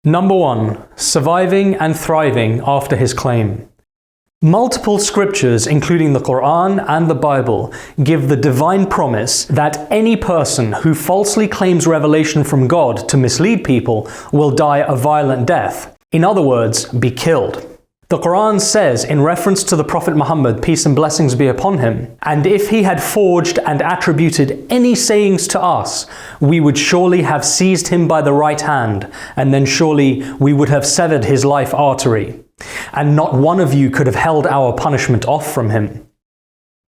Number 1. Surviving and thriving after his claim. Multiple scriptures, including the Quran and the Bible, give the divine promise that any person who falsely claims revelation from God to mislead people will die a violent death. In other words, be killed. The Quran says, in reference to the Prophet Muhammad, peace and blessings be upon him, "And if he had forged and attributed any sayings to us, we would surely have seized him by the right hand, and then surely we would have severed his life artery. And not one of you could have held our punishment off from him."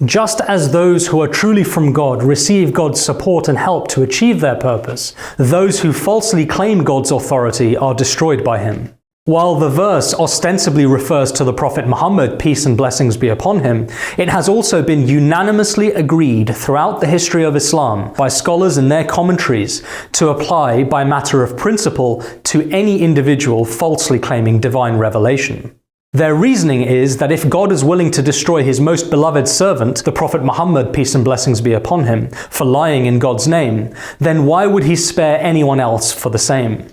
Just as those who are truly from God receive God's support and help to achieve their purpose, those who falsely claim God's authority are destroyed by him. While the verse ostensibly refers to the Prophet Muhammad, peace and blessings be upon him, it has also been unanimously agreed throughout the history of Islam by scholars in their commentaries to apply by matter of principle to any individual falsely claiming divine revelation. Their reasoning is that if God is willing to destroy his most beloved servant, the Prophet Muhammad, peace and blessings be upon him, for lying in God's name, then why would he spare anyone else for the same?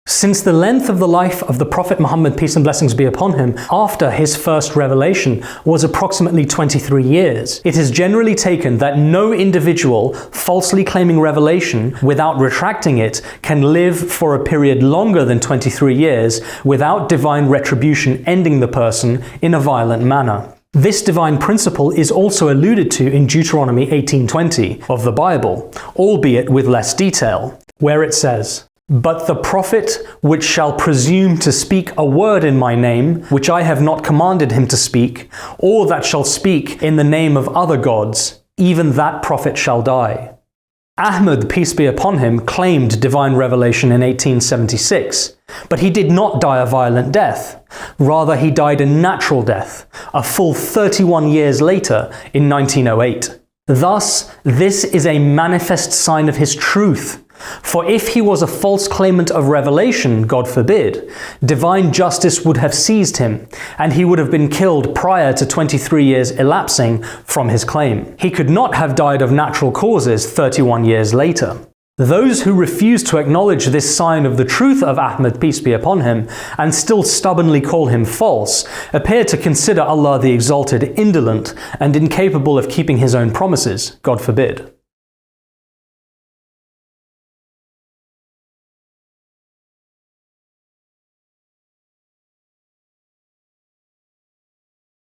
Since the length of the life of the Prophet Muhammad, peace and blessings be upon him, after his first revelation was approximately 23 years, it is generally taken that no individual falsely claiming revelation without retracting it can live for a period longer than 23 years without divine retribution ending the person in a violent manner. This divine principle is also alluded to in Deuteronomy 18:20 of the Bible, albeit with less detail, where it says, "But the prophet which shall presume to speak a word in my name, which I have not commanded him to speak, or that shall speak in the name of other gods, even that prophet shall die." Ahmad, peace be upon him, claimed divine revelation in 1876, but he did not die a violent death. Rather, he died a natural death, a full 31 years later in 1908. Thus, this is a manifest sign of his truth. For if he was a false claimant of revelation, God forbid, divine justice would have seized him, and he would have been killed prior to 23 years elapsing from his claim. He could not have died of natural causes 31 years later. Those who refuse to acknowledge this sign of the truth of Ahmad, peace be upon him, and still stubbornly call him false, appear to consider Allah the Exalted indolent and incapable of keeping his own promises, God forbid.